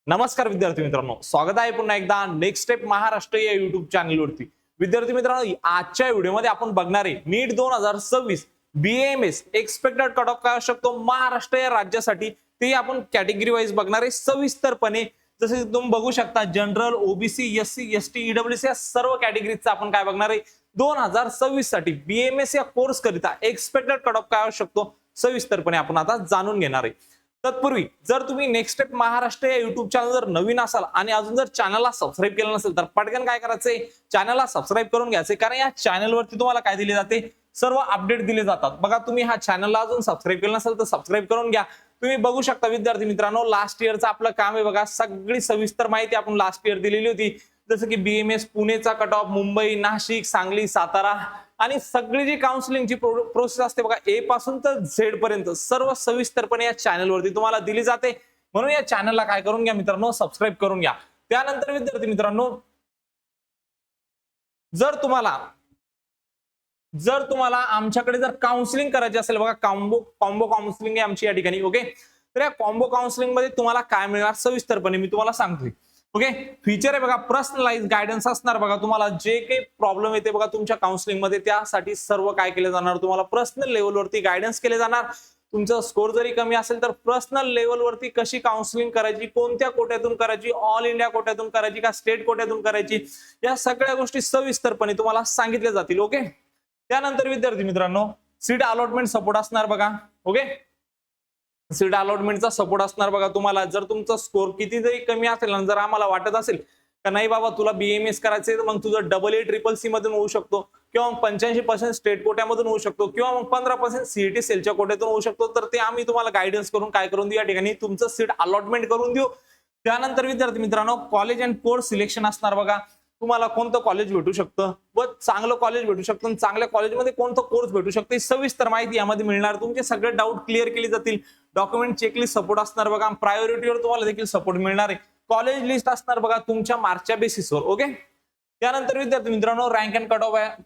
नमस्कार विद्यार्थी मित्रांनो, स्वागत आहे पुन्हा एकदा नेक्स्ट स्टेप महाराष्ट्र या युट्यूब चॅनलवरती। विद्यार्थी मित्रांनो, आजच्या व्हिडिओमध्ये आपण बघणार आहे नीट 2026 बीएमएस एक्सपेक्टेड कट ऑफ काय असू शकतो महाराष्ट्र या राज्यासाठी, ते आपण कॅटेगरी वाईज बघणार आहे सविस्तरपणे। जसे तुम्ही बघू शकता general, OBC, SC, ST, EWC या सर्व कॅटेगरीजचा आपण काय बघणार आहे 2026 साठी बीएमएस या कोर्स करिता एक्सपेक्टेड कट ऑफ काय असू शकतो सविस्तरपणे आपण आता जाणून घेणार आहे। तत्पूर्वी जर तुम्ही नेक्स्ट स्टेप महाराष्ट्र या युट्यूब चॅनल जर नवीन असाल आणि अजून जर चॅनलला सबस्क्राईब केलं नसेल तर पटकन काय करायचंय, चॅनलला सबस्क्राईब करून घ्यायचंय, कारण या चॅनलवरती तुम्हाला काय दिले जाते, सर्व अपडेट दिले जातात। बघा, तुम्ही हा चॅनलला अजून सबस्क्राईब केलं नसेल तर सबस्क्राईब करून घ्या। तुम्ही बघू शकता विद्यार्थी मित्रांनो, लास्ट इयरचं आपलं काम आहे बघा, सगळी सविस्तर माहिती आपण लास्ट इयर दिलेली होती। जसं की बीएमएस पुणेचा कट ऑफ, मुंबई, नाशिक, सांगली, सातारा आणि सगळी जी काउन्सिलिंगची प्रोसेस असते बघा, ए पासून तर झेड पर्यंत सर्व सविस्तरपणे या चॅनलवरती तुम्हाला दिली जाते। म्हणून या चॅनलला काय करून घ्या मित्रांनो, सबस्क्राईब करून घ्या। त्यानंतर विद्यार्थी मित्रांनो, जर तुम्हाला आमच्याकडे जर काउन्सिलिंग करायची असेल बघा, कॉम्बो काउन्सिलिंग आहे आमची या ठिकाणी, ओके। तर या कॉम्बो काउन्सिलिंग मध्ये तुम्हाला काय मिळणार सविस्तरपणे मी तुम्हाला सांगतोय, ओके। फीचर आहे बघा, पर्सनलाइज गायडन्स असणार बघा, तुम्हाला जे काही प्रॉब्लेम येते बघा तुमच्या काउन्सिलिंग मध्ये त्यासाठी सर्व काय केले जाणार, तुम्हाला पर्सनल लेवलवरती गायडन्स केले जाणार। तुमचा स्कोर जरी कमी असेल तर पर्सनल लेवलवरती कशी काउन्सिलिंग करायची, कोणत्या कोट्यातून करायची, ऑल इंडिया कोट्यातून करायची का स्टेट कोट्यातून करायची, या सगळ्या गोष्टी सविस्तरपणे तुम्हाला सांगितल्या जातील, ओके। त्यानंतर विद्यार्थी मित्रांनो, सीट अलॉटमेंट सपोर्ट असणार बघा, ओके। सीट अलॉटमेंटचा सपोर्ट असणार बघा तुम्हाला। जर तुमचा स्कोर किती जरी कमी असेल आणि जर आम्हाला वाटत असेल का नाही बाबा तुला बीएमएस करायचंय, तर मग तुझं AA-CCC मधून होऊ शकतो, किंवा 85% स्टेट कोट्यामधून होऊ शकतो, किंवा मग 15% सीईटी सेलच्या कोट्यातून होऊ शकतो, तर ते आम्ही तुम्हाला गायडन्स करून काय करून देऊ, या ठिकाणी तुमचं सीट अलॉटमेंट करून देऊ। त्यानंतर विद्यार्थी मित्रांनो, कॉलेज अँड कोर्स सिलेक्शन असणार बघा, तुम्हाला कोणतं कॉलेज भेटू शकतं व चांगलं कॉलेज भेटू शकतं, चांगल्या कॉलेजमध्ये कोणतं कोर्स भेटू शकतं, ही सविस्तर माहिती यामध्ये मिळणार। तुमचे सगळे डाऊट क्लिअर केले जातील। डॉक्युमेंट चेकलिस्ट सपोर्ट असणार बघा, प्रायोरिटीवर तुम्हाला देखील सपोर्ट मिळणार आहे। कॉलेज लिस्ट असणार बघा तुमच्या मार्कच्या बेसिसवर, ओके। त्यानंतर विद्यार्थी मित्रांनो, rank and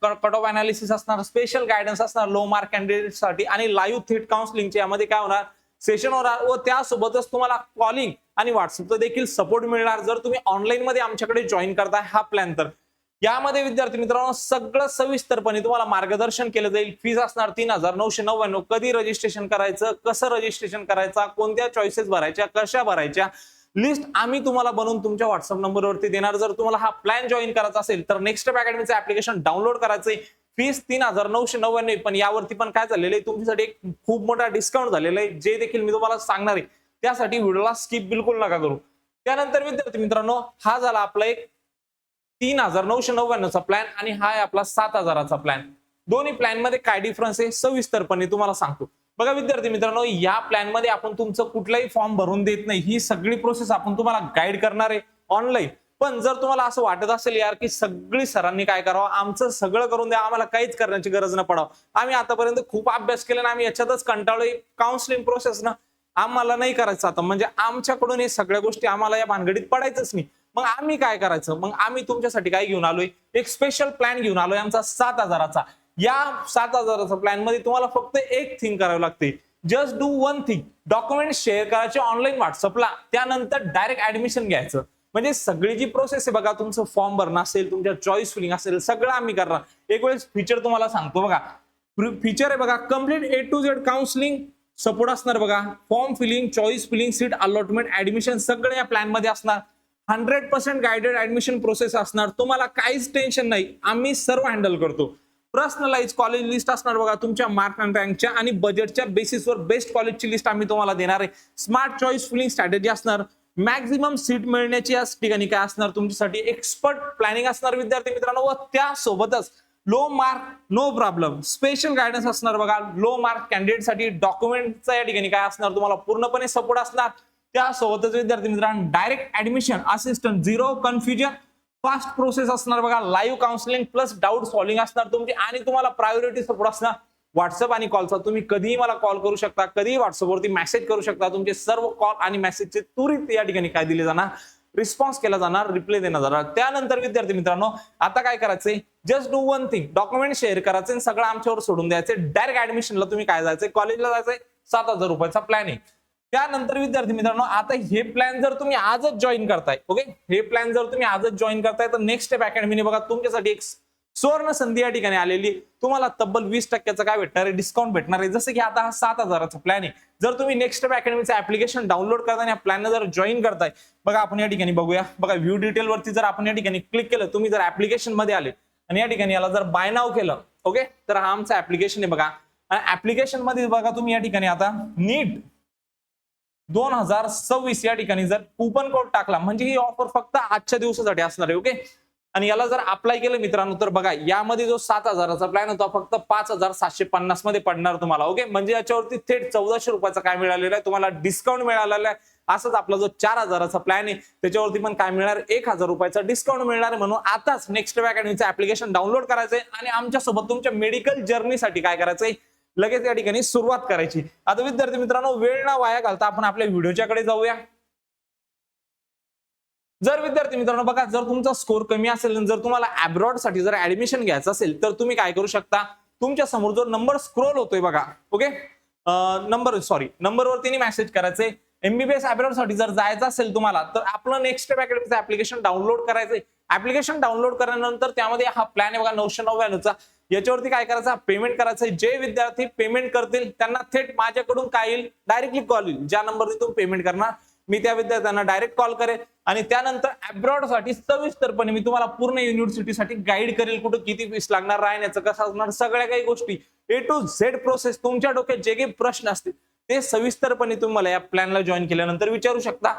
cut off analysis असणार, स्पेशल गायडन्स असणार लो मार्क कॅन्डिडेट साठी, आणि लाईव्ह थेट काउन्सिलिंगचे यामध्ये काय होणार, सेशन होणार, व त्यासोबतच तुम्हाला कॉलिंग आणि व्हॉट्सअपचा देखील सपोर्ट मिळणार जर तुम्ही ऑनलाईन मध्ये आमच्याकडे जॉईन करताय हा प्लॅन। तर यामध्ये विद्यार्थी मित्रांनो सगळं सविस्तरपणे तुम्हाला मार्गदर्शन केलं जाईल। फीज असणार 3999। कधी रजिस्ट्रेशन करायचं, कसं रजिस्ट्रेशन करायचं, कोणत्या चॉईसेस भरायच्या, कशा भरायच्या, लिस्ट आम्ही तुम्हाला बनवून तुमच्या व्हॉट्सअप नंबरवरती देणार। जर तुम्हाला हा प्लॅन जॉईन करायचा असेल तर नेक्स्ट स्टेप अकॅडमीचं ऍप्लिकेशन डाउनलोड करायचंय। फीस 3999, पण यावरती पण काय झालेलं आहे, तुमच्यासाठी एक खूप मोठा डिस्काउंट झालेला आहे, जे देखील मी तुम्हाला सांगणार आहे। त्यासाठी व्हिडिओला स्किप बिलकुल नका करू। त्यानंतर विद्यार्थी मित्रांनो, हा झाला आपला एक 3999चा प्लॅन, आणि हा आहे आपला 7000चा प्लॅन। दोन्ही प्लॅन मध्ये काय डिफरन्स आहे सविस्तरपणे तुम्हाला सांगतो बघा। विद्यार्थी मित्रांनो, या प्लॅन मध्ये आपण तुमचं कुठलाही फॉर्म भरून देत नाही, ही सगळी प्रोसेस आपण तुम्हाला गाईड करणार आहे ऑनलाईन। पण जर तुम्हाला असं वाटत असेल यार की सगळी सरांनी काय करावं, आमचं सगळं करून द्या, आम्हाला काहीच करण्याची गरज न पडावं, आम्ही आतापर्यंत खूप अभ्यास केला ना, आम्ही याच्यातच कंटाळलोय, काउन्सिलिंग प्रोसेस ना आम्हाला नाही करायचं आता, म्हणजे आमच्याकडून हे सगळ्या गोष्टी आम्हाला या भानगडीत पडायचंच नाही, मग आम्ही काय करायचं, मग आम्ही तुमच्यासाठी काय घेऊन आलोय, एक स्पेशल प्लॅन घेऊन आलोय आमचा 7000चा। या 7000चा प्लॅन मध्ये तुम्हाला फक्त एक थिंग करावं लागते, just do one thing, document share करायचे ऑनलाईन व्हॉट्सअपला, त्यानंतर डायरेक्ट ऍडमिशन घ्यायचं। म्हणजे सगळी जी प्रोसेस आहे बघा, तुमचं फॉर्म भरणं असेल, तुमच्या चॉईस फिलिंग असेल, सगळं आम्ही करणार। एक वेळेस फीचर तुम्हाला सांगतो बघा, फीचर आहे बघा, complete A to Z counselling support असणार बघा, form filling, choice filling, seat allotment, admission सगळं या प्लॅन मध्ये असणार। 100% गायडेड ऍडमिशन प्रोसेस असणार, तुम्हाला काहीच टेन्शन नाही, आम्ही सर्व हँडल करतो। पर्सनलाइज कॉलेज लिस्ट असणार बघा, तुमच्या मार्क अँड रँकच्या आणि बजेटच्या बेसिसवर बेस्ट कॉलेजची लिस्ट आम्ही तुम्हाला देणार आहे। स्मार्ट चॉईस फिलिंग स्ट्रॅटेजी असणार, मॅक्झिमम सीट मिळण्याची या ठिकाणी काय असणार तुमच्यासाठी एक्सपर्ट प्लॅनिंग असणार विद्यार्थी मित्रांनो, व त्यासोबतच low mark no problem special guidance असणार बघा। लो मार्क कॅन्डिडेट साठी डॉक्युमेंटचा या ठिकाणी काय असणार, तुम्हाला पूर्णपणे सपोर्ट असणार। त्यासोबतच विद्यार्थी मित्रांनो direct admission assistant, zero confusion, fast process असणार बघा, live counselling plus doubt solving असणार तुमची, आणि तुम्हाला प्रायोरिटी सपोर्ट असणार व्हॉट्सअप आणि कॉलचा। तुम्ही कधीही मला कॉल करू शकता, कधीही व्हॉट्सअपवरती मेसेज करू शकता, तुमचे सर्व कॉल आणि मेसेजचे त्वरित या ठिकाणी काय दिले जाणार, रिस्पॉन्स केला जाणार, रिप्लाय देण्यात जाणार। त्यानंतर विद्यार्थी मित्रांनो आता काय करायचंय, just do one thing, document share करायचे, सगळं आमच्यावर सोडून द्यायचे, डायरेक्ट ऍडमिशनला तुम्ही काय जायचंय, कॉलेजला जायचंय। 7000 रुपयाचा प्लॅन आहे। त्यानंतर विद्यार्थी मित्रांनो आता हे प्लॅन जर तुम्ही आजच जॉईन करताय, ओके, हे प्लॅन जर तुम्ही आजच जॉईन करताय तर नेक्स्ट स्टेप अकॅडमीने बघा तुमच्यासाठी एक सुवर्ण संधी या ठिकाणी आलेली, तुम्हाला तब्बल 20% काय भेटणार आहे, डिस्काउंट भेटणार आहे. जसं की आता हा 7,000चा प्लॅन आहे. जर तुम्ही नेक्स्ट स्टेप अकॅडमीचं ऍप्लिकेशन डाउनलोड करताय आणि या प्लॅनला जर जॉईन करताय, बघा आपण या ठिकाणी बघूया, बघा व्ह्यू डिटेल वरती जर आपण या ठिकाणी क्लिक केलं, तुम्ही जर ऍप्लिकेशन मध्ये आले आणि या ठिकाणी याला जर बाय नाव केलं, ओके, तर हा आमचा ऍप्लिकेशन आहे बघा. आणि ऍप्लिकेशन मध्ये बघा तुम्ही या ठिकाणी आता नीट 2026 या ठिकाणी जर कुपन कोड टाकला म्हणजे ही ऑफर फक्त आजच्या दिवसासाठी असणार आहे, ओके. आणि याला जर अप्लाय केलं मित्रांनो तर बघा यामध्ये जो 7,000चा प्लॅन होता फक्त 5,750 मध्ये पडणार तुम्हाला, ओके. म्हणजे याच्यावरती थेट 1,400 रुपयाचा काय मिळालेला आहे तुम्हाला, डिस्काउंट मिळालेला आहे. असंच आपला जो 4,000चा प्लॅन आहे त्याच्यावरती पण काय मिळणार, 1,000 रुपयाचा डिस्काउंट मिळणार आहे. म्हणून आताच नेक्स्ट स्टेप अकॅडमीचं ऍप्लिकेशन डाउनलोड करायचंय आणि आमच्यासोबत तुमच्या मेडिकल जर्नीसाठी काय करायचंय, लगेच या ठिकाणी सुरुवात करायची. आता विद्यार्थी मित्रांनो वेळ ना वाया घालता आपण आपल्या व्हिडिओच्याकडे जाऊया. जर विद्यार्थी मित्रांनो बघा जर तुमचा स्कोर कमी असेल, जर तुम्हाला अब्रॉड साठी जर ऍडमिशन घ्यायचं असेल तर तुम्ही काय करू शकता, तुमच्या समोर जो नंबर स्क्रोल होतोय बघा, ओके, नंबरवरती मेसेज करायचे. एमबीबीएस अब्रॉड साठी जर जायचं असेल तुम्हाला तर आपलं नेक्स्ट स्टेप अकॅडमीचं ऍप्लिकेशन डाउनलोड करायचंय. ऍप्लिकेशन डाउनलोड केल्यानंतर त्यामध्ये हा प्लॅन आहे बघा 999चा, याच्यावरती काय करायचं, पेमेंट करायचं. जे विद्यार्थी पेमेंट करतील त्यांना थेट माझ्याकडून काय येईल, डायरेक्टली कॉल येईल. ज्या नंबरने तुम्ही पेमेंट करणार मी त्या विद्यार्थ्यांना डायरेक्ट कॉल करेल आणि त्यानंतर अब्रॉड साठी सविस्तरपणे मी तुम्हाला पूर्ण युनिव्हर्सिटीसाठी गाईड करेल, कुठं किती फीस लागणार, राहण्याचं कसं असणार, सगळ्या काही गोष्टी A to Z प्रोसेस, तुमच्या डोक्यात जे काही प्रश्न असतील ते सविस्तरपणे तुम्हाला या प्लॅनला जॉईन केल्यानंतर विचारू शकता.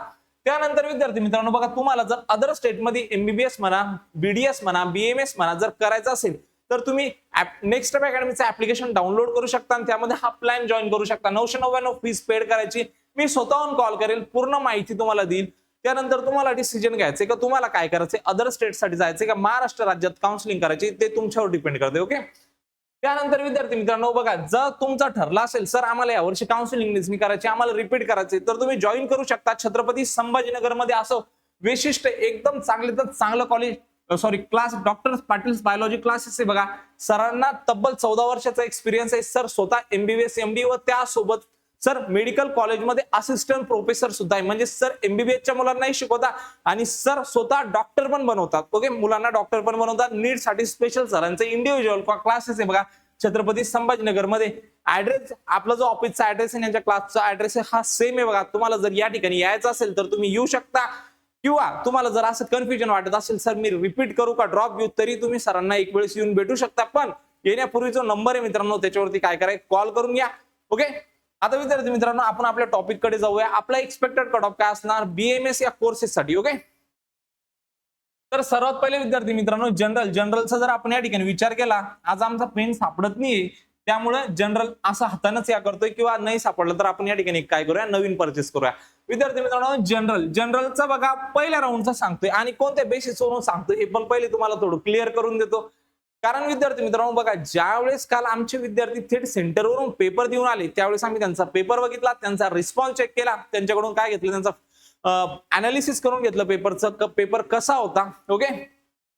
त्यानंतर विद्यार्थी मित्रांनो बघा तुम्हाला जर अदर स्टेटमध्ये एमबीबीएस म्हणा, बीडीएस म्हणा, बीएमएस म्हणा जर करायचं असेल तर तुम्ही नेक्स्ट स्टेप अकॅडमीचं ऍप्लिकेशन डाउनलोड करू शकता आणि त्यामध्ये हा प्लॅन जॉईन करू शकता. 999 फीस पेड करायची, मी स्वतःहून कॉल करेल, पूर्ण माहिती तुम्हाला देईल. त्यानंतर तुम्हाला डिसिजन घ्यायचे का तुम्हाला काय करायचे, अदर स्टेटसाठी जायचे का महाराष्ट्र राज्यात काउन्सिलिंग करायची, ते तुमच्यावर डिपेंड करते, ओके. त्यानंतर विद्यार्थी मित्रांनो बघा जर तुमचा ठरला असेल सर आम्हाला यावर्षी काउन्सिलिंग करायची, आम्हाला रिपीट करायचे, तर तुम्ही जॉईन करू शकता. छत्रपती संभाजीनगर मध्ये असं विशिष्ट एकदम चांगले तर चांगलं college class doctor Patil biology classes आहे बघा. सरांना तब्बल 14 वर्षाचा एक्सपिरियन्स आहे. सर स्वतः एमबीबीएस एमडी व त्यासोबत सर मेडिकल कॉलेजमध्ये असिस्टंट प्रोफेसर सुद्धा आहे. म्हणजे सर एमबीबीएसच्या मुलांनाही शिकवतात आणि सर स्वतः डॉक्टर पण बनवतात, ओके, मुलांना डॉक्टर पण बनवतात. नीट साठी स्पेशल सरांचे इंडिव्हिज्युअल क्लासेस आहे बघा छत्रपती संभाजीनगर मध्ये. ऍड्रेस आपला जो ऑफिसचा ऍड्रेस आहे यांच्या क्लासचा ऍड्रेस आहे हा सेम आहे बघा. तुम्हाला जर या ठिकाणी यायचं असेल तर तुम्ही येऊ शकता किंवा तुम्हाला जर असं कन्फ्युजन वाटत असेल सर मी रिपीट करू का ड्रॉप घेऊ, तरी तुम्ही सरांना एक वेळेस येऊन भेटू शकता. पण येण्यापूर्वी जो नंबर आहे मित्रांनो त्याच्यावरती काय करायचं, कॉल करून घ्या, ओके. आता विद्यार्थी मित्रांनो आपण आपल्या टॉपिक कडे जाऊया. आपला एक्सपेक्टेड कट ऑफ काय असणार बीएमएस या कोर्सेस साठी, ओके. तर सर्वात पहिले विद्यार्थी मित्रांनो जनरलचा जर आपण या ठिकाणी विचार केला, आज आमचा पेन सापडत नाहीये त्यामुळे जनरल असं हातानच या करतोय किंवा नाही सापडलं तर आपण या ठिकाणी काय करूया, नवीन परचेस करूया. विद्यार्थी मित्रांनो जनरलचा बघा पहिल्या राऊंडचा सांगतोय आणि कोणत्या बेसिसवरून सांगतोय हे पण पहिले तुम्हाला थोडं क्लिअर करून देतो. कारण विद्यार्थी मित्रांनो बघा ज्यावेळेस काल आमचे विद्यार्थी थेट सेंटरवरून पेपर देऊन आले त्यावेळेस आम्ही त्यांचा पेपर बघितला, त्यांचा रिस्पॉन्स चेक केला, त्यांच्याकडून काय घेतलं, त्यांचा अनालिसिस करून घेतलं पेपरचं, पेपर कसा होता, ओके,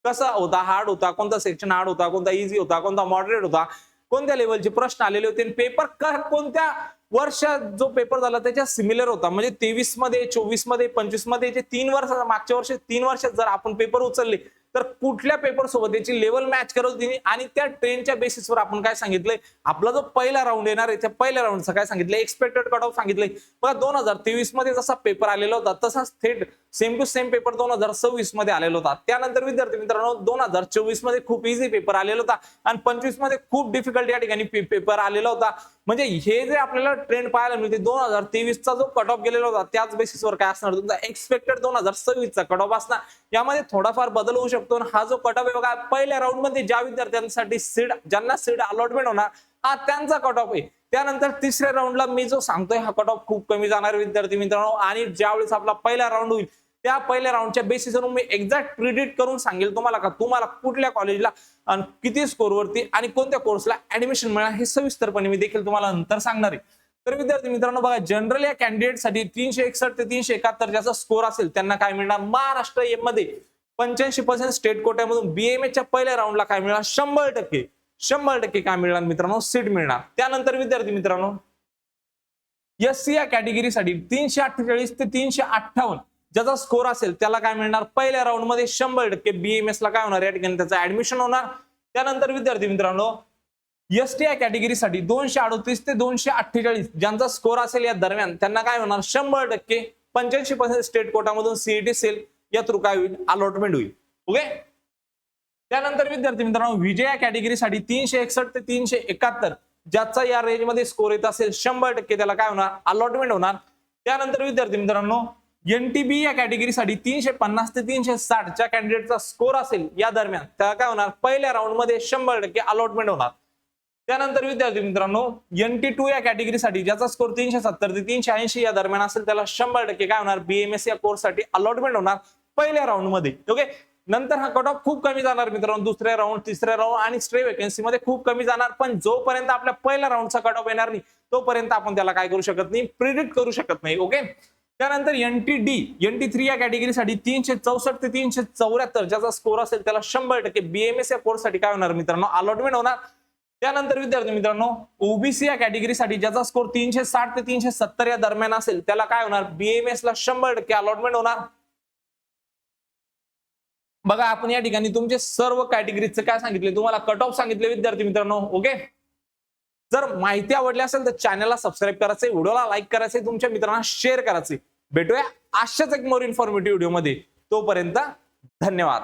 कसा होता, हार्ड होता, कोणता सेक्शन हार्ड होता, कोणता इझी होता, कोणता मॉडरेट होता, कोणत्या लेवलचे प्रश्न आलेले होते, पेपर कोणत्या वर्षात जो पेपर झाला त्याच्या सिमिलर होता. म्हणजे 23 मध्ये, 24 मध्ये, 25 मध्ये जे 3 वर्ष मागच्या वर्षी 3 वर्षात जर आपण पेपर उचलले तर कुठल्या पेपर सोबत याची लेवल मॅच करत होती आणि त्या ट्रेनच्या बेसिसवर आपण काय सांगितलंय, आपला जो पहिला राऊंड येणार आहे त्या पहिल्या राऊंडचं काय सांगितलंय, एक्सपेक्टेड कट ऑफ सांगितलंय बघा. 2023 मध्ये जसा पेपर आलेला होता तसाच थेट सेम टू सेम पेपर 2026 मध्ये आलेला होता. त्यानंतर विद्यार्थी मित्रांनो 2024 मध्ये खूप इझी पेपर आलेला होता आणि 25 मध्ये खूप डिफिकल्ट या ठिकाणी पेपर आलेला होता. म्हणजे हे जे आपल्याला ट्रेंड पाहायला मिळते 2023चा जो कट ऑफ गेलेला होता त्याच बेसिसवर काय असणार तुमचा एक्सपेक्टेड 2026चा कट ऑफ असणार. यामध्ये थोडाफार बदल होऊ शकतो. हा जो कट ऑफ आहे बघा पहिल्या राऊंड मध्ये ज्या विद्यार्थ्यांसाठी ज्यांना सीट अलॉटमेंट होणार हा त्यांचा कट ऑफ आहे. त्यानंतर तिसऱ्या राऊंडला मी जो सांगतोय हा कट ऑफ खूप कमी जाणार विद्यार्थी मित्रांनो. आणि ज्यावेळेस आपला पहिला राऊंड होईल त्या पहिल्या राऊंडच्या बेसिसवर मी एक्झॅक्ट प्रिडिक्ट करून सांगेल तुम्हाला का तुम्हाला कुठल्या कॉलेजला आणि किती स्कोरवरती आणि कोणत्या कोर्सला ऍडमिशन मिळणार हे सविस्तरपणे मी देखील तुम्हाला नंतर सांगणार आहे. तर विद्यार्थी मित्रांनो बघा जनरल या कॅन्डिडेटसाठी 361 ते 371 ज्याचा स्कोर असेल त्यांना काय मिळणार, महाराष्ट्र एम मध्ये 85% स्टेट कोट्यामधून बीएमएच्या पहिल्या राऊंडला काय मिळणार, 100% काय मिळणार मित्रांनो, सीट मिळणार. त्यानंतर विद्यार्थी मित्रांनो एससी या कॅटेगरीसाठी 348 ते 358 ज्याचा स्कोर असेल त्याला काय मिळणार, पहिल्या राऊंड मध्ये 100% बीएमएस ला काय होणार, या ठिकाणी त्याचं ऍडमिशन होणार. त्यानंतर विद्यार्थी मित्रांनो एसटी या कॅटेगरीसाठी 238 ते 248 ज्यांचा स्कोर असेल या दरम्यान त्यांना काय होणार, 100% 85% स्टेट कोटामधून सीईटी सेल या थ्रू काय होईल, अलॉटमेंट होईल. ओके. त्यानंतर विद्यार्थी मित्रांनो विजय या कॅटेगरीसाठी 361 ते 371 ज्याचा या रेंजमध्ये स्कोर येत असेल 100% त्याला काय होणार, अलॉटमेंट होणार. त्यानंतर विद्यार्थी मित्रांनो एनटीबी या कॅटेगरीसाठी 350 ते 360 च्या कॅन्डिडेटचा स्कोर असेल या दरम्यान त्याला काय होणार, पहिल्या राऊंड मध्ये 100% अलॉटमेंट होणार. त्यानंतर विद्यार्थी मित्रांनो NT2 या कॅटेगरीसाठी ज्याचा स्कोर 370 ते 380 या दरम्यान असेल त्याला 100% काय होणार, बीएमएस या कोर्ससाठी अलॉटमेंट होणार पहिल्या राऊंड मध्ये. ओके. नंतर हा कट ऑफ खूप कमी जाणार मित्रांनो, दुसऱ्या राऊंड, तिसऱ्या राऊंड आणि स्ट्रे वेकेन्सी मध्ये खूप कमी जाणार. पण जोपर्यंत आपल्या पहिल्या राऊंडचा कट ऑफ येणार नाही तोपर्यंत आपण त्याला काय करू शकत नाही, प्रिडिक्ट करू शकत नाही. ओके. त्यानंतर NT3 या कॅटेगरीसाठी 364 ते 374 ज्याचा स्कोर असेल त्याला 100% बीएमएस या कोर्ससाठी काय होणार मित्रांनो, अलॉटमेंट होणार. त्यानंतर विद्यार्थी मित्रांनो ओबीसी या कॅटेगरीसाठी ज्याचा स्कोर 360 ते 370 या दरम्यान असेल त्याला काय होणार, बीएमएस ला 100% अलॉटमेंट होणार. बघा आपण या ठिकाणी तुमचे सर्व कॅटेगरीचे काय सांगितले, तुम्हाला कट ऑफ सांगितले विद्यार्थी मित्रांनो. ओके. जर माहिती आवडली असेल तर चॅनलला सबस्क्राईब करायचे, व्हिडिओला लाईक करायचे, तुमच्या मित्रांना शेअर करायचे. भेटूया अशाच एक मोर इन्फॉर्मेटिव्ह व्हिडिओ मध्ये. तोपर्यंत धन्यवाद.